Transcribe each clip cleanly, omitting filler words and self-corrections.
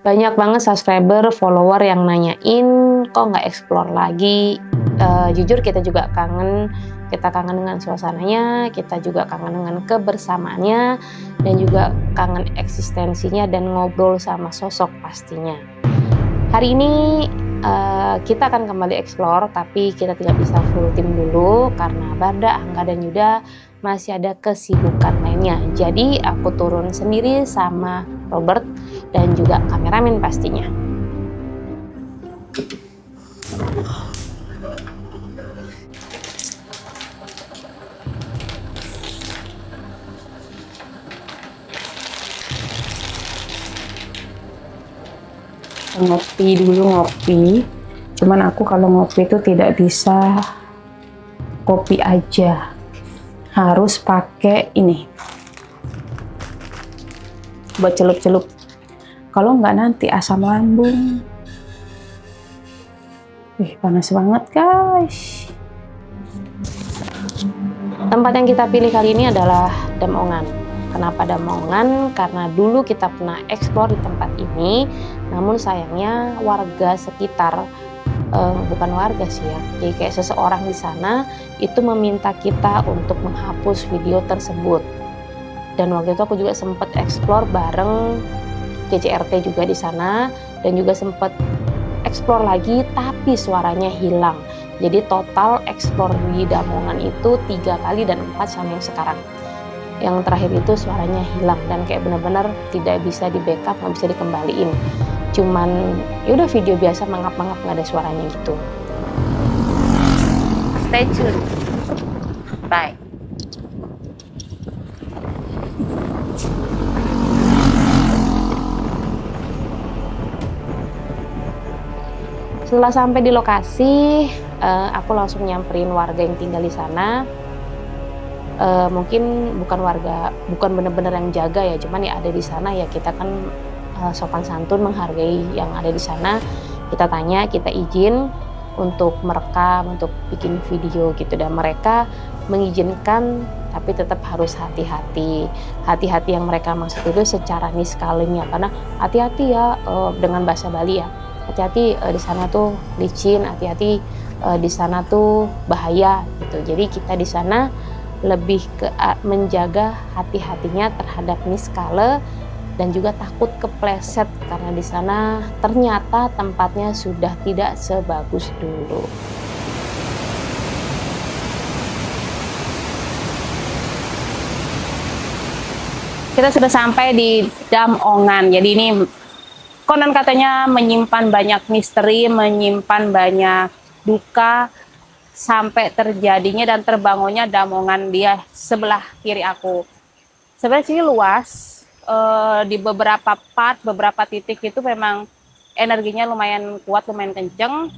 Banyak banget subscriber, follower yang nanyain, "Kok nggak explore lagi?" Jujur kita juga kangen, kita kangen dengan suasananya, kita juga kangen dengan kebersamaannya, dan juga kangen eksistensinya dan ngobrol sama sosok pastinya. Hari ini, kita akan kembali explore, tapi kita tidak bisa full tim dulu karena Barda, Angga, dan Yuda masih ada kesibukan lainnya. Jadi aku turun sendiri sama Robert dan juga kameramen pastinya. Ngopi dulu, ngopi. Cuman aku kalau ngopi itu tidak bisa kopi aja, harus pakai ini buat celup-celup. Kalau nggak nanti asam lambung. Panas banget guys. Tempat yang kita pilih kali ini adalah Damongan. Kenapa Damongan? Karena dulu kita pernah eksplor di tempat ini, namun sayangnya warga sekitar, bukan warga sih ya, jadi kayak seseorang di sana itu meminta kita untuk menghapus video tersebut. Dan waktu itu aku juga sempat eksplor bareng CCRT juga di sana, dan juga sempat eksplor lagi tapi suaranya hilang. Jadi total eksplor di Damongan itu 3 kali dan 4 sama yang sekarang. Yang terakhir itu suaranya hilang dan kayak benar-benar tidak bisa di backup, nggak bisa dikembaliin. Cuman yaudah video biasa mangap-mangap nggak ada suaranya gitu. Stay tune. Bye. Setelah sampai di lokasi, aku langsung nyamperin warga yang tinggal di sana. Mungkin bukan bener-bener yang jaga ya, cuman ya ada di sana ya kita kan sopan santun menghargai yang ada di sana. Kita tanya, kita izin untuk merekam, untuk bikin video gitu, dan mereka mengizinkan tapi tetap harus hati-hati. Hati-hati yang mereka maksud itu secara niskalenya, karena hati-hati ya, dengan bahasa Bali ya. Hati-hati di sana tuh licin, hati-hati di sana tuh bahaya gitu. Jadi kita di sana lebih ke menjaga hati-hatinya terhadap niskala dan juga takut kepleset karena di sana ternyata tempatnya sudah tidak sebagus dulu. Kita sudah sampai di Damongan. Jadi ini konon katanya menyimpan banyak misteri, menyimpan banyak duka, sampai terjadinya dan terbangunnya Damongan dia sebelah kiri aku. Sebenarnya sini luas, di beberapa part, beberapa titik itu memang energinya lumayan kuat, lumayan kenceng.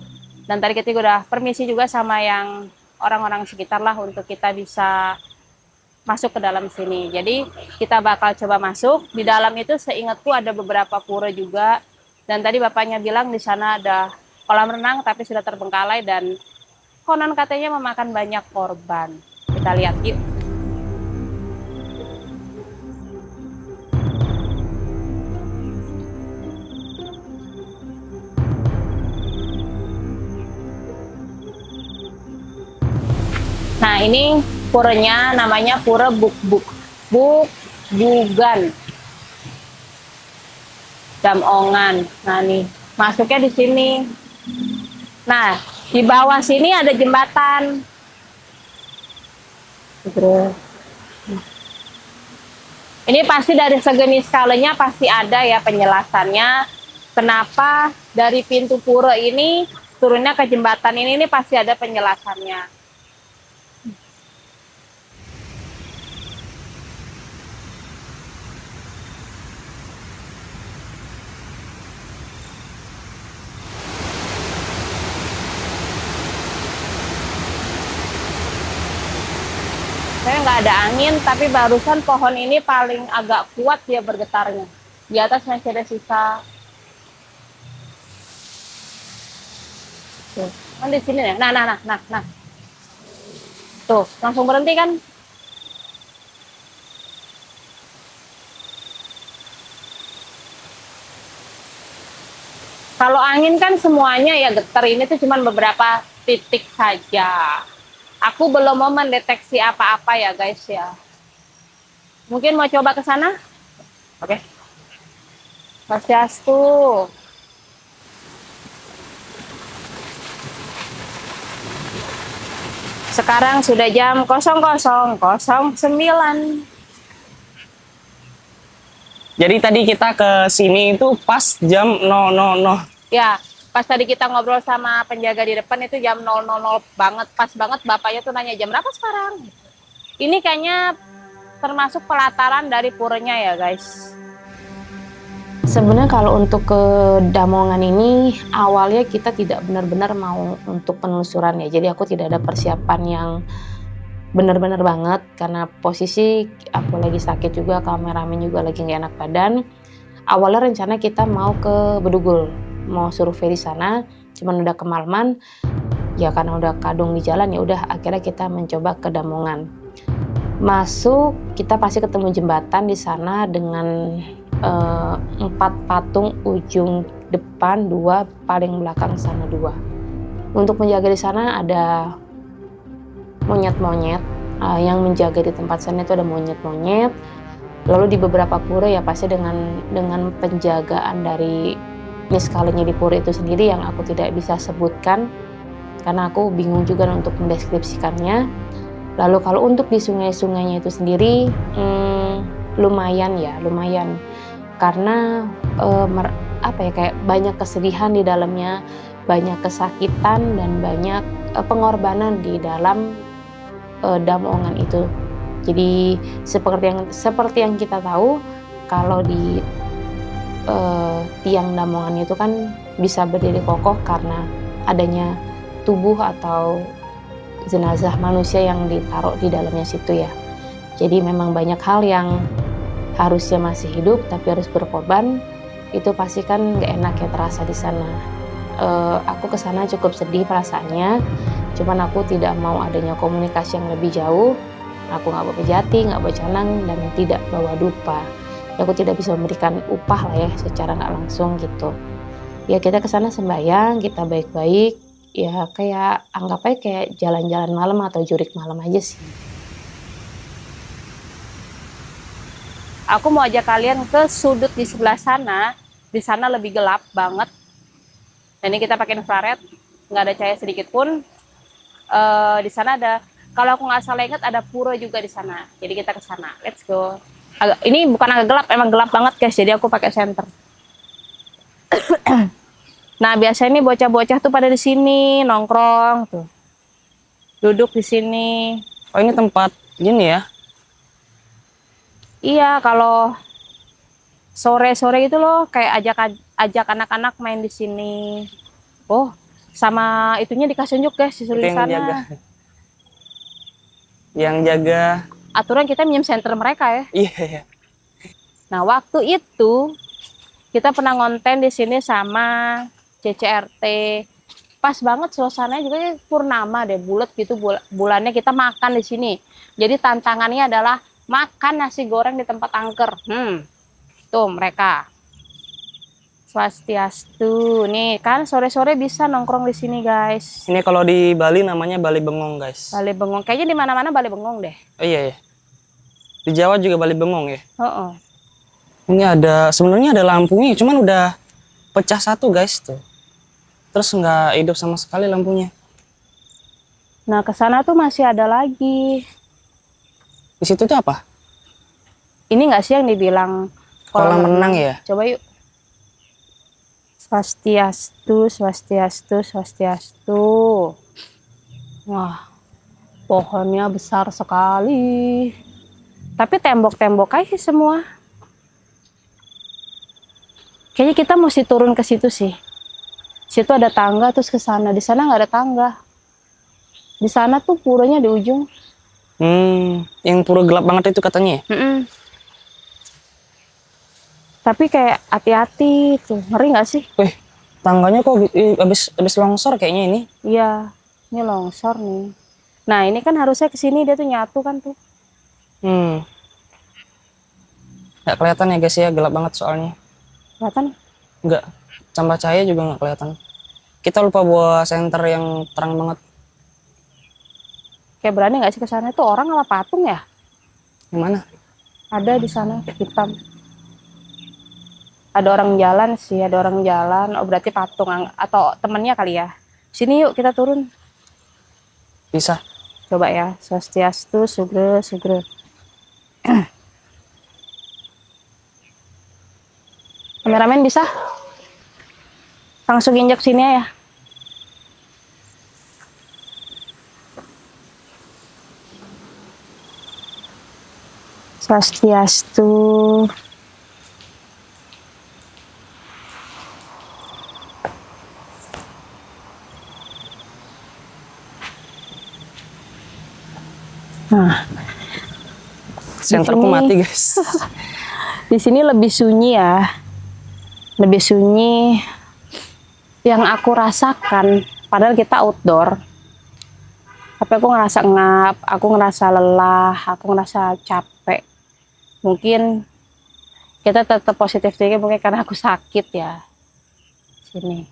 Dan tadi kita udah permisi juga sama yang orang-orang sekitar lah untuk kita bisa masuk ke dalam sini. Jadi kita bakal coba masuk. Di dalam itu seingatku ada beberapa pura juga. Dan tadi bapaknya bilang di sana ada kolam renang tapi sudah terbengkalai dan konon katanya memakan banyak korban. Kita lihat yuk. Nah ini puranya namanya Pura Bukbugan Damongan. Nah nih masuknya di sini. Nah di bawah sini ada jembatan. Ini pasti dari segi skalanya pasti ada ya penjelasannya. Kenapa dari pintu pura ini turunnya ke jembatan ini pasti ada penjelasannya. Saya nggak ada angin, tapi barusan pohon ini paling agak kuat dia bergetarnya. Di atas masih ada sisa. Tuh, kan di sini ya. Nah. Tuh, langsung berhenti kan? Kalau angin kan semuanya ya getar, ini tuh cuma beberapa titik saja. Aku belum mau mendeteksi apa-apa ya guys ya. Mungkin mau coba ke sana? Oke. Swastiastu. Sekarang sudah jam 00.09. Jadi tadi kita ke sini itu pas jam 00.00. Ya, pas tadi kita ngobrol sama penjaga di depan itu jam 000 banget. Pas banget bapaknya tuh nanya jam berapa sekarang. Ini kayaknya termasuk pelataran dari puranya ya guys. Sebenarnya kalau untuk ke Damongan ini awalnya kita tidak benar-benar mau untuk penelusuran ya. Jadi aku tidak ada persiapan yang benar-benar banget karena posisi aku lagi sakit juga, kameramen juga lagi nggak enak badan. Awalnya rencana kita mau ke Bedugul, mau survei di sana, cuman udah kemalaman. Ya karena udah kadung di jalan ya udah akhirnya kita mencoba ke Damongan. Masuk kita pasti ketemu jembatan di sana dengan 4 patung, ujung depan 2, paling belakang sana 2. Untuk menjaga di sana ada monyet-monyet, yang menjaga di tempat sana itu ada monyet-monyet. Lalu di beberapa pura ya pasti dengan penjagaan dari Niskalinya di pura itu sendiri yang aku tidak bisa sebutkan karena aku bingung juga untuk mendeskripsikannya. Lalu kalau untuk di sungai-sungainya itu sendiri lumayan karena kayak banyak kesedihan di dalamnya, banyak kesakitan dan banyak pengorbanan di dalam Damongan itu. Jadi seperti yang kita tahu kalau di tiang Damongan itu kan bisa berdiri kokoh karena adanya tubuh atau jenazah manusia yang ditaruh di dalamnya situ ya. Jadi memang banyak hal yang harusnya masih hidup tapi harus berkorban, itu pasti kan gak enak ya terasa di sana. Aku kesana cukup sedih perasaannya, cuman aku tidak mau adanya komunikasi yang lebih jauh. Aku nggak bawa pejati, nggak bawa canang, dan tidak bawa dupa. Ya, aku tidak bisa memberikan upah lah ya secara nggak langsung gitu. Ya kita kesana sembahyang, kita baik-baik, ya kayak anggap aja kayak jalan-jalan malam atau jurik malam aja sih. Aku mau ajak kalian ke sudut di sebelah sana. Di sana lebih gelap banget. Dan ini kita pakai infrared, nggak ada cahaya sedikit pun. Di sana ada, kalau aku nggak salah ingat ada pura juga di sana. Jadi kita ke sana. Let's go. Ini bukan agak gelap, emang gelap banget guys. Jadi aku pakai senter. Nah biasanya nih bocah-bocah tuh pada di sini nongkrong tuh, duduk di sini. Oh ini tempat gini ya? Iya, kalau sore-sore gitu loh, kayak ajak anak-anak main di sini. Oh, sama itunya dikasih unjuk guys, disuruh Itu di yang sana. jaga. Yang jaga. Aturan kita minjem center mereka ya. Iya. Nah, waktu itu kita pernah ngonten di sini sama CCRT. Pas banget suasananya juga purnama deh, bulat gitu bulannya, kita makan di sini. Jadi tantangannya adalah makan nasi goreng di tempat angker. Tuh mereka. Swastiastu. Nih kan sore-sore bisa nongkrong di sini guys. Ini kalau di Bali namanya Bali Bengong guys. Bali Bengong. Kayaknya di mana-mana Bali Bengong deh. Oh iya ya. Di Jawa juga Bali Bengong ya. Oh. Ini sebenarnya ada lampunya, cuman udah pecah satu guys tuh. Terus nggak hidup sama sekali lampunya. Nah ke sana tuh masih ada lagi. Di situ tuh apa? Ini nggak sih yang dibilang Kolam renang ya? Coba yuk. Swastiastu, swastiastu, swastiastu. Wah, pohonnya besar sekali. Tapi tembok-tembok aja semua. Kayaknya kita mesti turun ke situ sih. Situ ada tangga terus ke sana. Di sana nggak ada tangga. Di sana tuh puranya di ujung. Yang pura gelap banget itu katanya ya? Tapi kayak hati-hati tuh, ngeri nggak sih? Wih, tangganya kok abis longsor kayaknya ini. Iya, ini longsor nih. Nah ini kan harusnya kesini dia tuh nyatu kan tuh. Nggak kelihatan ya guys ya, gelap banget soalnya. Kelihatan? Nggak, tambah cahaya juga nggak kelihatan. Kita lupa bawa senter yang terang banget. Kayak berani nggak sih ke sana? Itu orang apa patung ya? Yang mana? Ada di sana hitam. Ada orang jalan sih, ada orang jalan. Oh berarti patung atau temennya kali ya. Sini yuk kita turun. Bisa. Coba ya. Swastiastu, Sugre, Sugre. Kameramen bisa? Langsung injak sini ya. Swastiastu. Nah, Senterku sini- mati guys. di sini lebih sunyi ya. Lebih sunyi yang aku rasakan, padahal kita outdoor. Tapi aku ngerasa ngap, aku ngerasa lelah, aku ngerasa capek. Mungkin kita tetap positif tinggi mungkin karena aku sakit ya. Sini.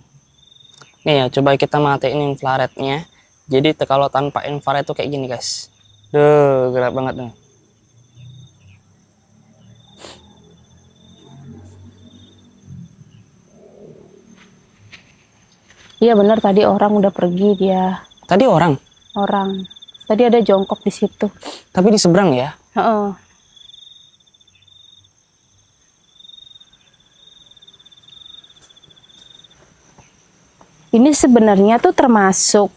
Nih ya, coba kita matiin infrarednya. Jadi kalau tanpa infrared tuh kayak gini guys. Duh, gelap banget nih. Iya benar tadi orang udah pergi dia. Tadi orang, Orang. Tadi ada jongkok di situ. tapi di seberang ya. Heeh. Ini sebenarnya tuh termasuk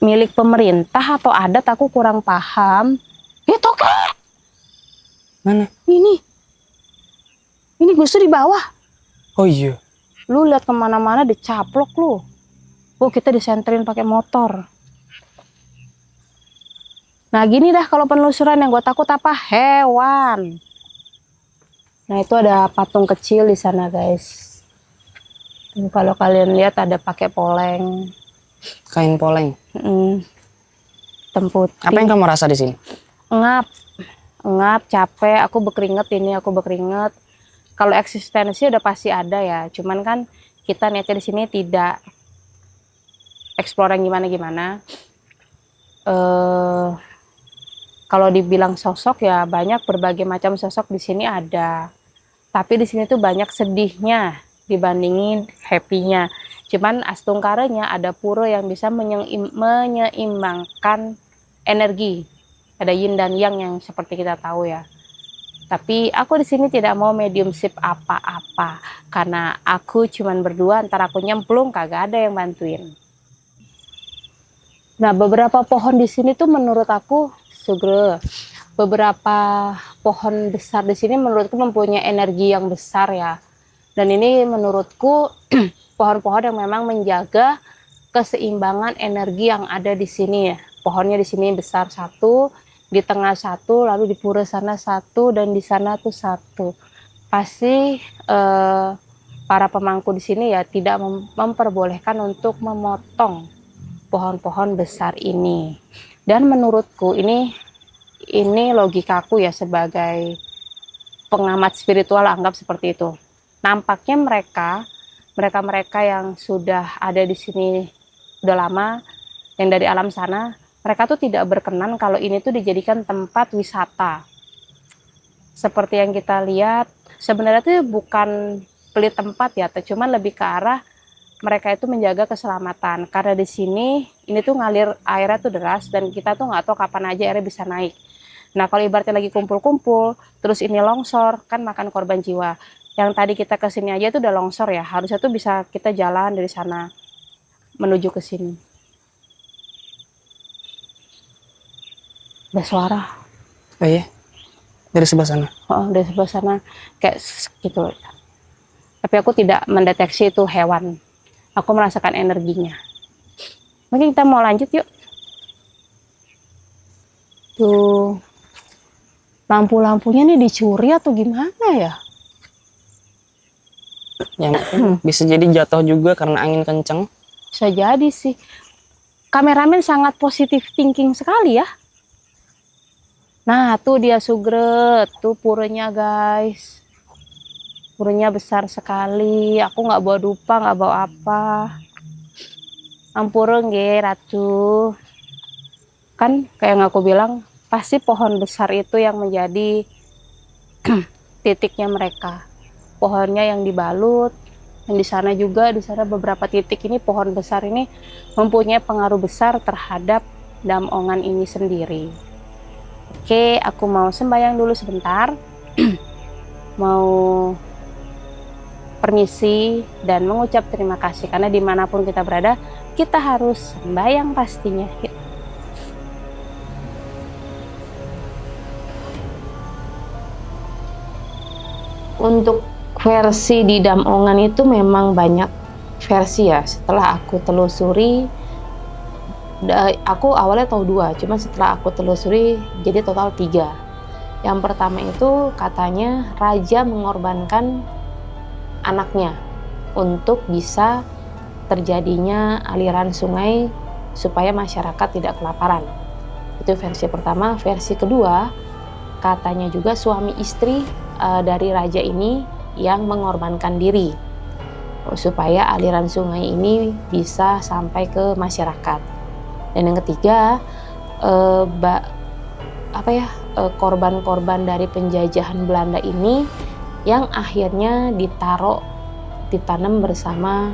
milik pemerintah atau adat, aku kurang paham. Itu kan Mana? ini Gustu di bawah. Oh iya. Lu lihat kemana-mana dicaplok lu. Oh kita disenterin pakai motor. Nah gini dah kalau penelusuran yang gue takut apa? Hewan. Nah itu ada patung kecil di sana guys. Tuh, kalau kalian lihat ada pakai poleng. Kain poleng. Hitam putih. Apa yang kamu rasa di sini? Ngap, capek, aku berkeringet ini, aku berkeringet. Kalau eksistensi udah pasti ada ya, cuman kan kita niatnya di sini tidak explore yang gimana-gimana. Kalau dibilang sosok ya banyak berbagai macam sosok di sini ada. Tapi di sini tuh banyak sedihnya dibandingin happy-nya. Cuman astungkaranya ada pura yang bisa menyeimbangkan energi. Ada yin dan yang seperti kita tahu ya. Tapi aku di sini tidak mau mediumship apa-apa karena aku cuman berdua, ntar aku nyemplung kagak ada yang bantuin. Nah, beberapa pohon di sini tuh menurut aku Sugre, beberapa pohon besar di sini menurutku mempunyai energi yang besar ya. Dan ini menurutku pohon-pohon yang memang menjaga keseimbangan energi yang ada di sini ya. Pohonnya di sini besar satu, di tengah satu, lalu di pura sana satu, dan di sana tuh satu. Pasti para pemangku di sini ya tidak memperbolehkan untuk memotong pohon-pohon besar ini. Dan menurutku ini logikaku ya sebagai pengamat spiritual, anggap seperti itu. Nampaknya mereka yang sudah ada di sini udah lama, yang dari alam sana, mereka tuh tidak berkenan kalau ini tuh dijadikan tempat wisata. Seperti yang kita lihat, sebenarnya tuh bukan pelit tempat ya, cuman lebih ke arah mereka itu menjaga keselamatan. Karena di sini ini tuh ngalir airnya tuh deras dan kita tuh nggak tahu kapan aja airnya bisa naik. Nah kalau ibaratnya lagi kumpul-kumpul, terus ini longsor, kan makan korban jiwa. Yang tadi kita kesini aja tuh udah longsor ya, harusnya tuh bisa kita jalan dari sana menuju ke sini. Ada suara. Oh iya, dari sebelah sana. Oh, dari sebelah sana kayak gitu. Tapi aku tidak mendeteksi itu hewan. Aku merasakan energinya. Mungkin kita mau lanjut yuk. Tuh. Lampu-lampunya nih dicuri atau gimana ya? Yang bisa jadi jatuh juga karena angin kenceng. Bisa jadi sih. Kameramen sangat positif thinking sekali ya. Nah, tuh dia Sugre, tuh puranya guys. Burungnya besar sekali. Aku nggak bawa dupa, nggak bawa apa. Ampureng ge ratu. Kan kayak yang aku bilang, pasti pohon besar itu yang menjadi titiknya mereka. Pohonnya yang dibalut, yang di sana juga, di sana beberapa titik ini pohon besar ini mempunyai pengaruh besar terhadap dam ongan ini sendiri. Oke, aku mau sembahyang dulu sebentar. Mau permisi dan mengucap terima kasih karena dimanapun kita berada kita harus sembahyang pastinya. Untuk versi di dam ongan itu memang banyak versi ya. Setelah aku telusuri, aku awalnya tahu 2, cuma setelah aku telusuri jadi total 3. Yang pertama itu katanya raja mengorbankan anaknya untuk bisa terjadinya aliran sungai supaya masyarakat tidak kelaparan. Itu versi pertama. Versi kedua katanya juga suami istri dari raja ini yang mengorbankan diri supaya aliran sungai ini bisa sampai ke masyarakat. Dan yang ketiga korban-korban dari penjajahan Belanda ini yang akhirnya ditanam bersama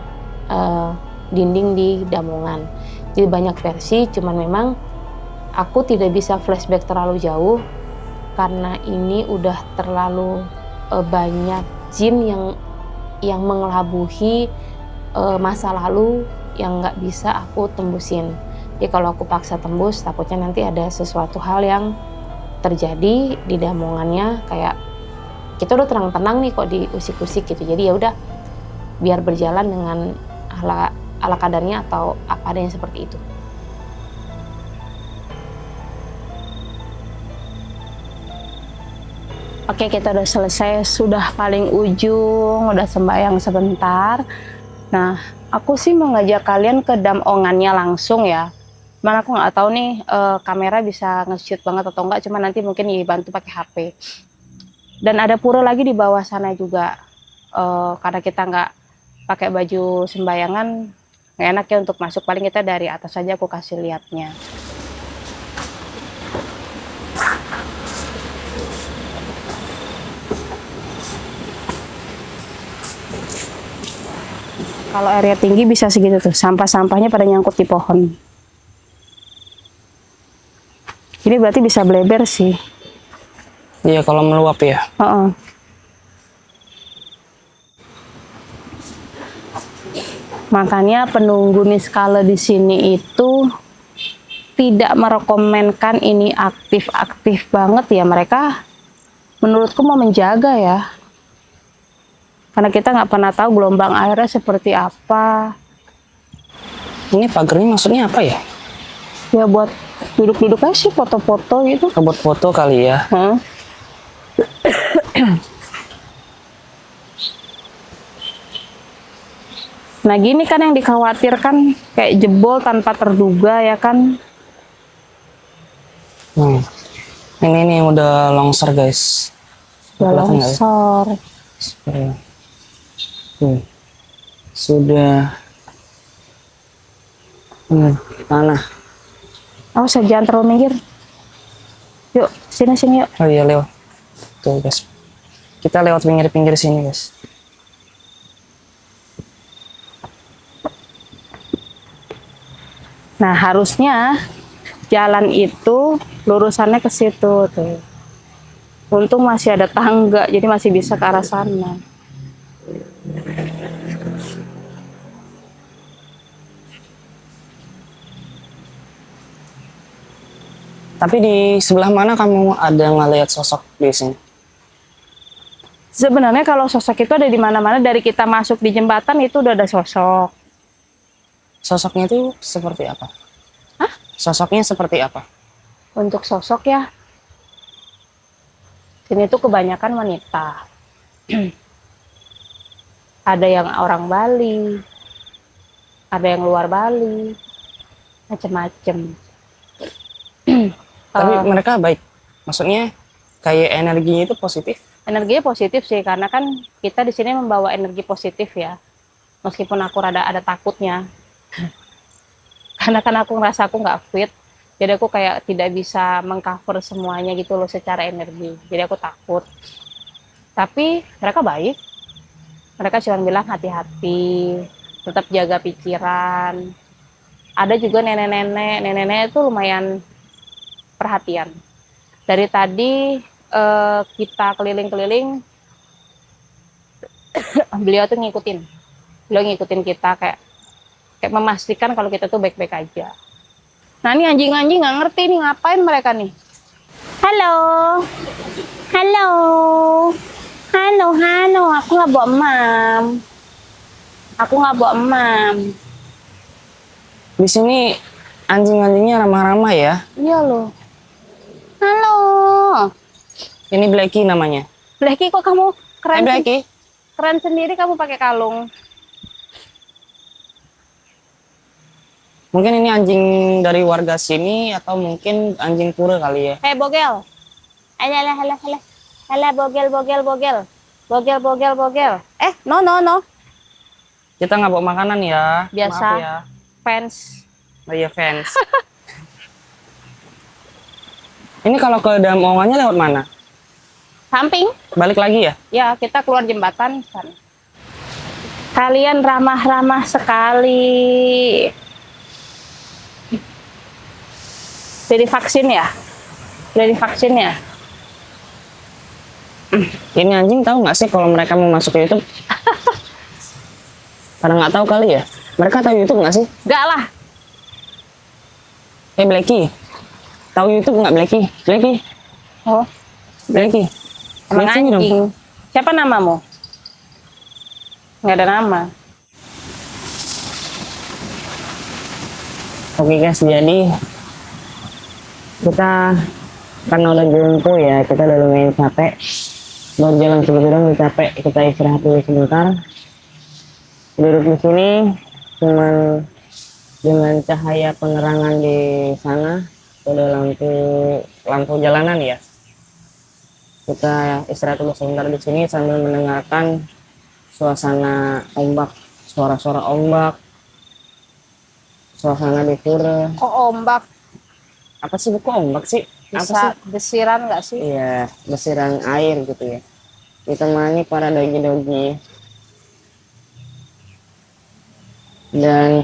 dinding di Damongan. Jadi banyak versi, cuman memang aku tidak bisa flashback terlalu jauh karena ini udah terlalu banyak jin yang mengelabuhi masa lalu yang nggak bisa aku tembusin. Jadi kalau aku paksa tembus, takutnya nanti ada sesuatu hal yang terjadi di Damongannya, kayak kita udah tenang-tenang nih kok diusik-usik gitu. Jadi ya udah, biar berjalan dengan ala kadarnya atau apa adanya seperti itu. Oke, kita udah selesai, sudah paling ujung, udah sembahyang sebentar. Nah, aku sih mau ngajak kalian ke dam ongannya langsung ya. Mana aku nggak tahu nih kamera bisa nge-shoot banget atau enggak, cuma nanti mungkin dibantu pakai HP. Dan ada pura lagi di bawah sana juga. Karena kita nggak pakai baju sembayangan, nggak enak ya untuk masuk. Paling kita dari atas saja aku kasih lihatnya. Kalau area tinggi bisa segitu tuh, sampah-sampahnya pada nyangkut di pohon. Ini berarti bisa bleber sih. Iya, kalau meluap ya. Makanya penunggu niskala di sini itu tidak merekomenkan ini aktif-aktif banget ya. Mereka menurutku mau menjaga ya. Karena kita nggak pernah tahu gelombang airnya seperti apa. Ini pagarnya maksudnya apa ya? Ya buat duduk-duduk aja sih, foto-foto gitu. Buat foto kali ya. Nah gini kan yang dikhawatirkan, kayak jebol tanpa terduga ya kan. Ini nih udah longsor guys. Udah longsor. Sudah tanah. Oh, jangan terlalu minggir. Yuk, sini yuk. Oh iya, lewat. Tuh guys. Kita lewat pinggir-pinggir sini guys. Nah, harusnya jalan itu lurusannya ke situ tuh. Untung masih ada tangga, jadi masih bisa ke arah sana. Tapi di sebelah mana kamu ada ngelihat sosok di sini? Sebenarnya kalau sosok itu ada di mana-mana. Dari kita masuk di jembatan itu udah ada sosok. Sosoknya itu seperti apa? Hah? Sosoknya seperti apa? Untuk sosok ya, sini tuh kebanyakan wanita. Ada yang orang Bali, ada yang luar Bali, macem-macem. Tapi mereka baik. Maksudnya kayak energinya itu positif. Energinya positif sih, karena kan kita di sini membawa energi positif ya. Meskipun aku ada takutnya, karena kan aku ngerasa aku nggak fit, jadi aku kayak tidak bisa mengcover semuanya gitu loh secara energi, jadi aku takut. Tapi mereka baik, mereka cuma bilang hati-hati, tetap jaga pikiran. Ada juga nenek-nenek itu lumayan perhatian. Dari tadi kita keliling-keliling, beliau ngikutin kita, kayak memastikan kalau kita tuh baik-baik aja. Nah ini anjing-anjing nggak ngerti nih ngapain mereka nih. Halo, halo, halo, halo. Aku nggak bawa emam. Aku nggak bawa emam. Di sini anjing-anjingnya ramah-ramah ya. Iya loh. Halo. Ini Blacky namanya. Blacky, kok kamu keren? Blacky. Keren sendiri kamu pakai kalung. Mungkin ini anjing dari warga sini atau mungkin anjing pura kali ya. Hei bogel. Alah, alah, alah. Alah bogel, bogel, bogel. Bogel, bogel, bogel. No, no, no. Kita nggak bawa makanan ya. Biasa. Maaf ya. Fans. Oh iya fans. Ini kalau ke Damongannya lewat mana? Samping. Balik lagi ya? Ya, kita keluar jembatan sana. Kalian ramah-ramah sekali. Udah divaksin ya? Udah divaksin ya? Ini anjing tahu nggak sih kalau mereka mau masuk ke YouTube? Pada nggak tahu kali ya? Mereka tahu YouTube nggak sih? Enggak lah. Blacky, tahu YouTube nggak Blacky? Blacky, Oh, Blacky. emang Lihat sini dong. anjing. Siapa namamu? Nggak ada nama. Oke guys, jadi kita karena udah jumpo ya, kita udah lumayan capek. Baru jalan segitu dong udah capek, kita istirahat dulu sebentar. Duduk di sini cuman dengan cahaya penerangan di sana, ada lampu jalanan ya. Kita istirahat dulu sebentar di sini sambil mendengarkan suasana ombak, suara-suara ombak, suasana di pura. Kok ombak? Apa sih buku ombak sih? Apa Bisa sih? desiran nggak sih? Iya, desiran air gitu ya. Ditemani para dogi-dogi dan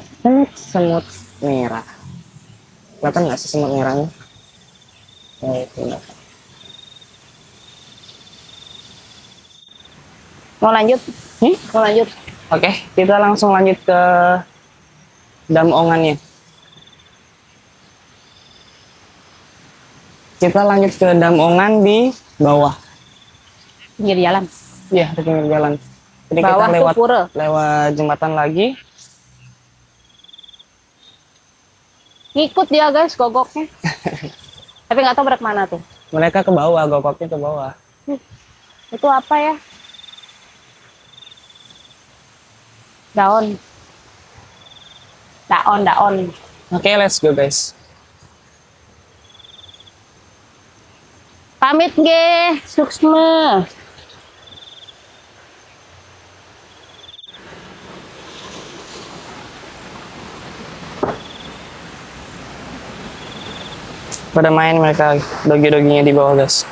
semut merah. Kelihatan nggak sih semut merahnya? Ya, itu. Mau lanjut? Mau lanjut? Oke, kita langsung lanjut ke Damongannya. Kita lanjut ke Damongan di bawah. Pinggir jalan. Iya, di pinggir jalan. Jadi Bawah kita tuh pura. lewat jembatan lagi. Ngikut dia guys gogoknya. Tapi nggak tahu berat mana tuh. Mereka ke bawah, gokoknya ke bawah. Itu apa ya? Daun. Daun, daun. Oke, let's go guys. Pamit nggih, suksma. Pada main mereka dogi-doginya di bawah guys.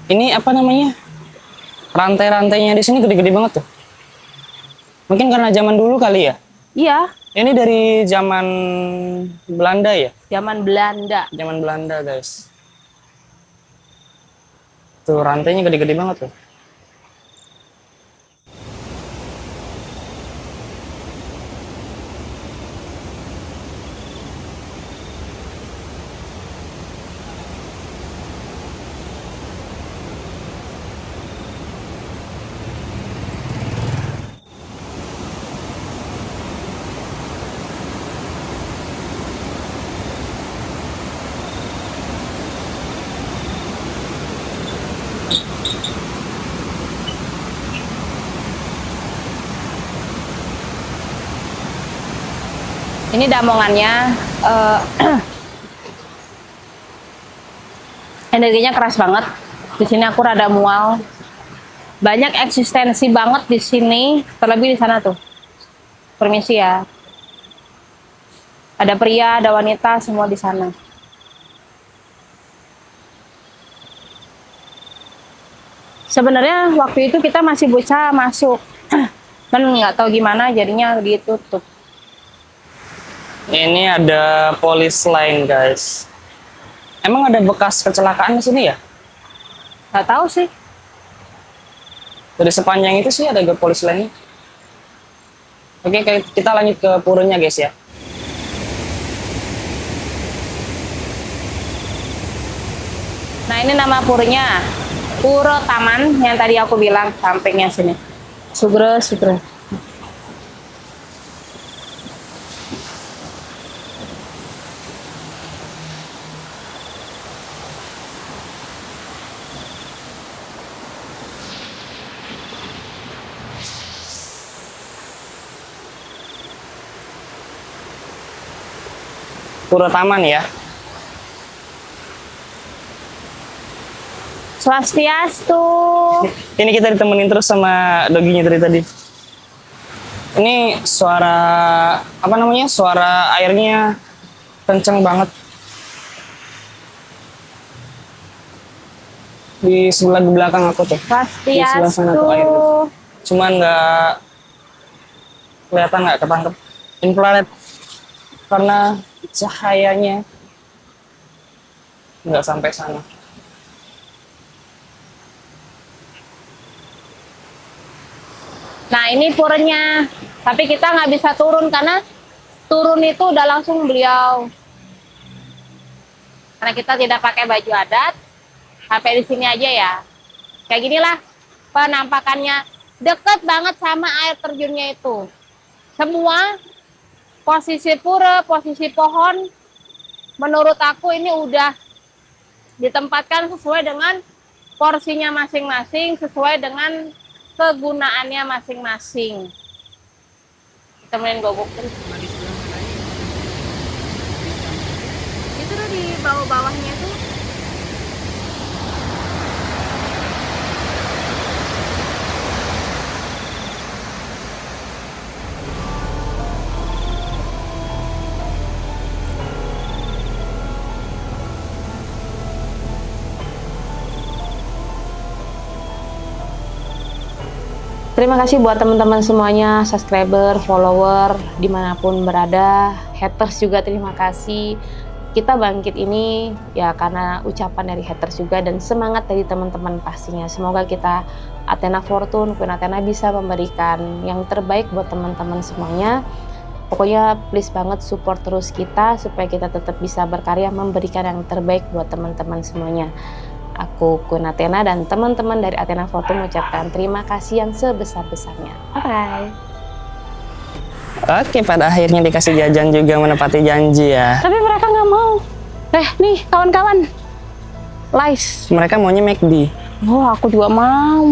Ini apa namanya? Rantai-rantainya di sini gede-gede banget tuh. Mungkin karena zaman dulu kali ya. Iya, Ini dari zaman Belanda ya. zaman Belanda. Zaman Belanda guys. Tuh rantainya gede-gede banget tuh. Ini damongannya energinya keras banget. Di sini aku rada mual. Banyak eksistensi banget di sini, terlebih di sana tuh. Permisi ya. Ada pria, ada wanita, semua di sana. Sebenarnya waktu itu kita masih bisa masuk, kan nggak tahu gimana jadinya ditutup. Ini ada polis lain guys. Emang ada bekas kecelakaan di sini ya? Nggak tahu sih. Dari sepanjang itu sih ada polis lainnya. Oke, kita lanjut ke puranya guys ya. Nah ini nama purnya, Puro Taman yang tadi aku bilang sampingnya sini. Sugro. Pura Taman ya. Swastiastu. Ini kita ditemenin terus sama doginya dari tadi. Ini suara apa namanya? Suara airnya kenceng banget. Di sebelah belakang aku tuh. Di sebelah sana tuh air. Cuman nggak kelihatan, nggak ketangkep infrared karena cahayanya nggak sampai sana. Nah ini puranya, tapi kita nggak bisa turun karena turun itu udah langsung beliau. Karena kita tidak pakai baju adat, sampai di sini aja ya. Kayak ginilah penampakannya, deket banget sama air terjunnya itu. Semua posisi pura, posisi pohon, menurut aku ini udah ditempatkan sesuai dengan porsinya masing-masing, sesuai dengan kegunaannya masing-masing. Temenin gobok terus. Itu tuh di bawah-bawahnya tuh. Terima kasih buat teman-teman semuanya, subscriber, follower, dimanapun berada, haters juga terima kasih. Kita bangkit ini ya karena ucapan dari haters juga dan semangat dari teman-teman pastinya. Semoga kita Athena Fortune, Queen Athena bisa memberikan yang terbaik buat teman-teman semuanya. Pokoknya please banget support terus kita supaya kita tetap bisa berkarya memberikan yang terbaik buat teman-teman semuanya. Aku Queen Athena dan teman-teman dari Athena Fortune mengucapkan terima kasih yang sebesar-besarnya. Bye-bye. Oke, pada akhirnya dikasih jajan juga menepati janji ya. Tapi mereka nggak mau. Nih kawan-kawan, Lice. Mereka maunya McD. Oh, aku juga mau.